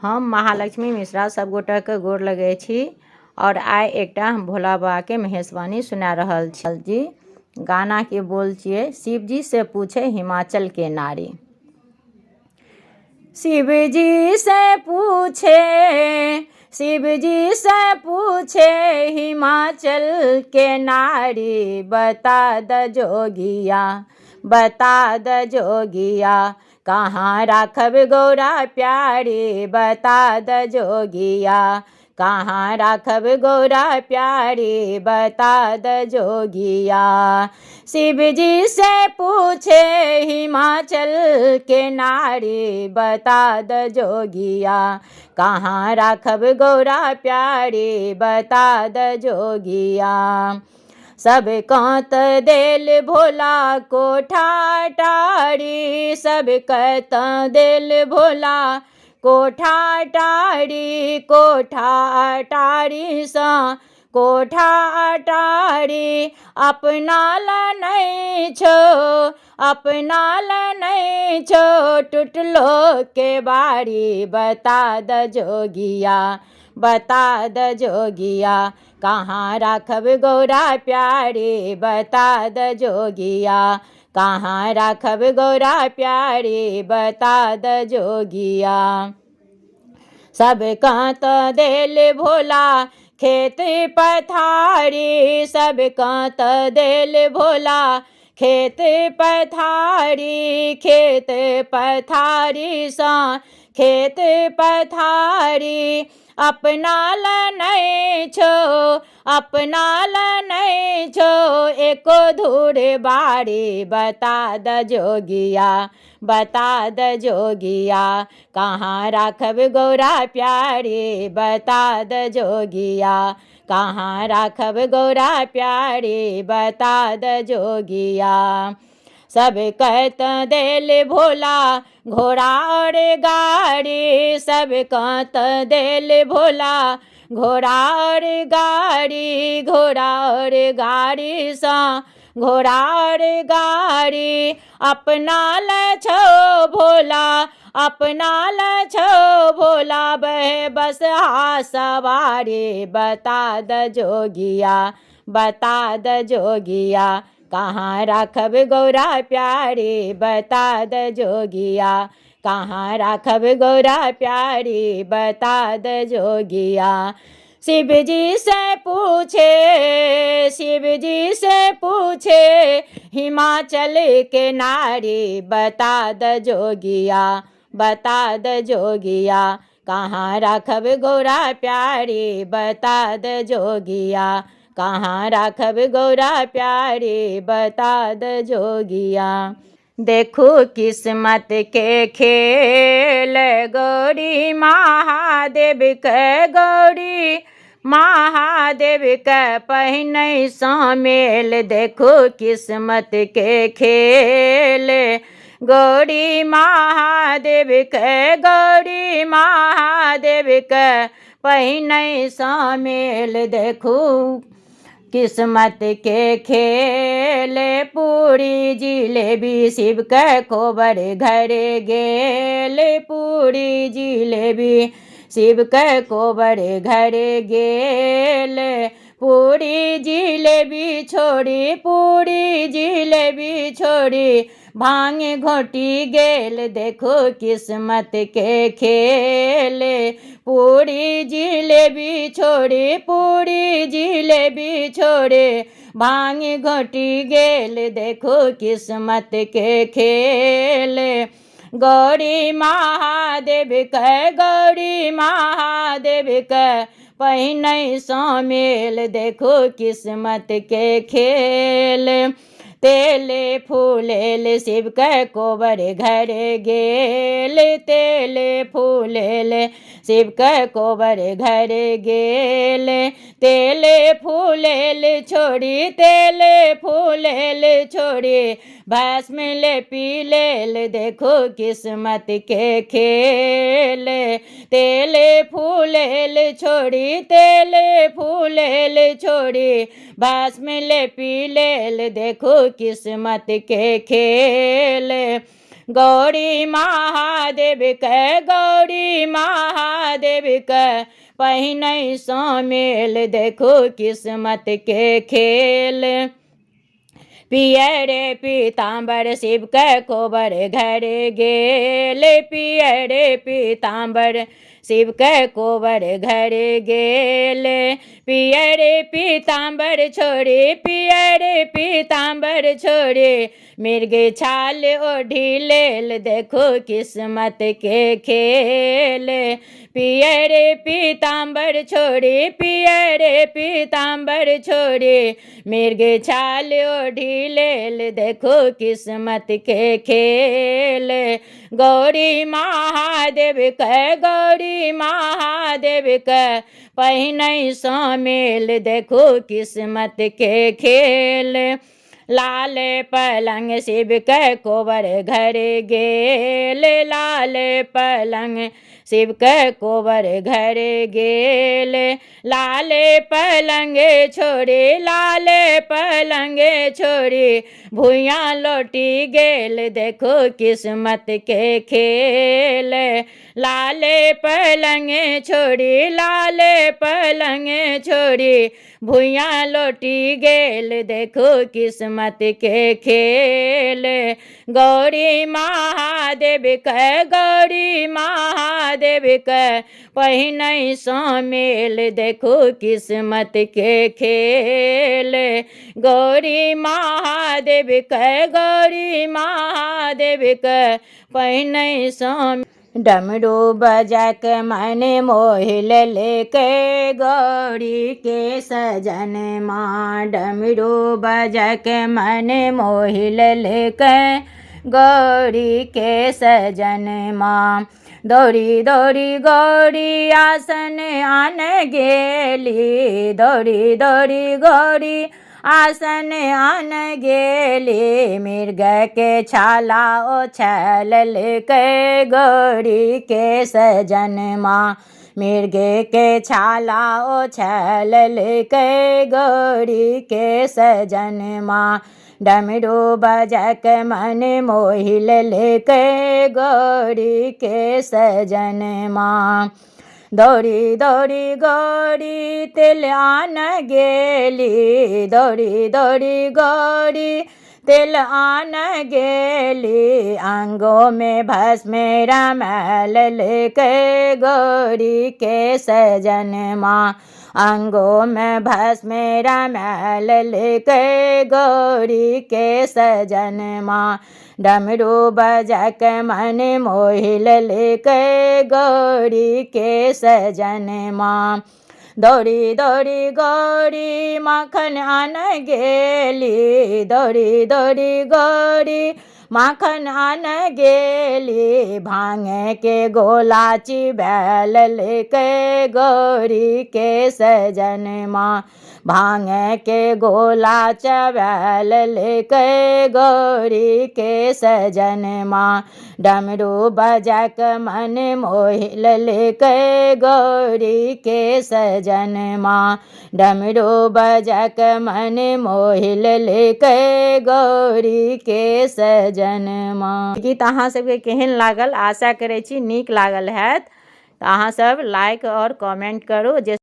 हम महालक्ष्मी मिश्रा सब गोटा के गोर लगे छी और आइ एकटा हम भोला बाबा के महेशवाणी सुना रहल छी। गाना के बोल छिए शिव जी से पूछे हिमाचल के नारी। शिव जी से पूछे हिमाचल के नारी, बता द जोगिया कहाँ राखब गौरा प्यारी, बता द जोगिया कहाँ राखब गौरा प्यारी, बता द जोगिया। शिव जी से पूछे हिमाचल के नारी, बता द जोगिया कहाँ राखब गौरा प्यारी, बता द जोगिया। सब कांत देल भोला कोठा टारी, सब कहत देल भोला कोठा टारी सा कोठा टारी, अपना ला नहीं छो टूटलो के बारी, बता द जोगिया कहाँ राखब गौरा प्यारी, बता द जोगिया कहाँ राखब गौरा प्यारी, बता द जोगिया। सब कांत देल भोला खेत पथारी, सब कांत देल भोला खेत पथारी सा खेत पथारी, अपना ला नहीं छो एको धूर बारी, बता द जोगिया कहाँ राखब गौरा प्यारी, बता द जोगिया कहाँ राखब गौरा प्यारी, बता द जोगिया। सब कहत देल भोला घोड़ा और गाड़ी, सब कहत देल भोला घोड़ा और गाड़ी सा घोड़ा और गाड़ी, अपना ल छो भोला बह बस सवारी, बता द जोगिया कहाँ राखब गौरा प्यारी, बता द जोगिया कहाँ राखब गौरा प्यारी, बता द जोगिया। शिव जी से पूछे हिमाचल के नारी, बता द जोगिया कहाँ राखब गौरा प्यारी, बता द जोगिया कहाँ राखब गौरा प्यारी, बता द जोगिया। देखो किस्मत के खेल गौरी महादेव के पहिने शामिल, देखो किस्मत के खेल गौरी महादेव के पहिने शामिल, देखो किस्मत के खेल पूरी जिलेबी शिव के कोबर घर गेल, पूरी जिलेबी शिव के कोबर घर गेल, पूरी जिलेबी छोड़ी भांग घोटी गेल, देखो किस्मत के खेल पूरी जिलेबी छोड़ी भांग घोटी गेल, देखो किस्मत के खेल गौरी महादेव के पहिने शामिल, देखो किस्मत के खेल। तेले फूलेल शिव के कोबर घर गेल, तेले फूलेल शिव के कोबर घर गेल, तेले फूलेल छोड़ी भस्म ले पी लेल, देखो किस्मत के खेल। तेले फूलेल छोड़ी भस्म ले पी लेल, देखो किस्मत के खेल। गौरी महादेव के महादेव के पहिनै शामिल, देखो किस्मत के खेल। पियरे पीताम्बर शिव के कोबर घर गेल, पियरे पीताम्बर शिव के कोबर घर गेल। पियरे पीताम्बर छोड़े, पियरे पीताम्बर छोड़े, मिर्गे छाल ओढ़ी लेल, देखो किस्मत के खेल। पियरे पीताम्बर छोड़े, पियरे पीताम्बर छोड़े, मिर्गे छाल ओढ़ी लेल, देखो किस्मत के खेल। गौरी महादेव के, गौरी महादेव के पहिनै शामिल, देखो किस्मत के खेल। लाल पलंग शिव के कोबर घर गेल, लाल पलंग शिव के कोबर घर गेल। लाल पलंग छोड़े, लाल पलंग छोड़े, भुइयाँ लौटी गेल, देखो किस्मत के खेल। लाल पलंग छोड़े, लाल पलंग छोड़े, भुइयाँ लौटी गेल, देखो किस्मत के खेल। गौरी महादेव के, गौरी महादेव के पहिनै शामिल, देखो किस्मत के खेल। गौरी महादेव के, गौरी महादेव के पहिनै शामिल। डमरू बजा के मन मोहिल लेके, गौरी के सजन माँ, डमरू बजा के मन मोहिल लेके, गौरी के सजन माँ। दौड़ी दौड़ी गौरी आसन आन गेली, दौड़ी दौड़ी गौरी आसन आन गेली, मृग के छाला ओछल के, गौरी के सजन माँ। मृग के छाला ओछल के, गौरी के सजन माँ। डमरू बजक मन मोहिल लेके, गौरी के सजन माँ। दौड़ी दौड़ी गौरी तिल आन गेली, दौड़ी दौड़ी गौरी तिल आन गेली, अंगों में भस्म रमल लेके, गौरी के सजन माँ। अंगों में भस्म रमल लेके, गौरी के सजन माँ। डमरू बजक मन मोहिल लेके, गौरी के सजन माँ। दौड़ी दौड़ी गौरी माखन आन गेली, दौड़ी दौड़ी गौरी माखन आन गेली, भांग के गोला चिबैल लेके, गौरी के सजन माँ। भांग के गोला चबैल लेके, गौरी के सजन माँ। डमरू बजक मन मोहिल लेके, गौरी के सजन माँ। डमरू बजक मन मोहिल लेके, गौरी के सजन माँ। गीत अहाँ सबके केहन लागल, आशा करै छी नीक लागल हैत। तऽ अहाँ सब लाइक और कमेंट करू। जे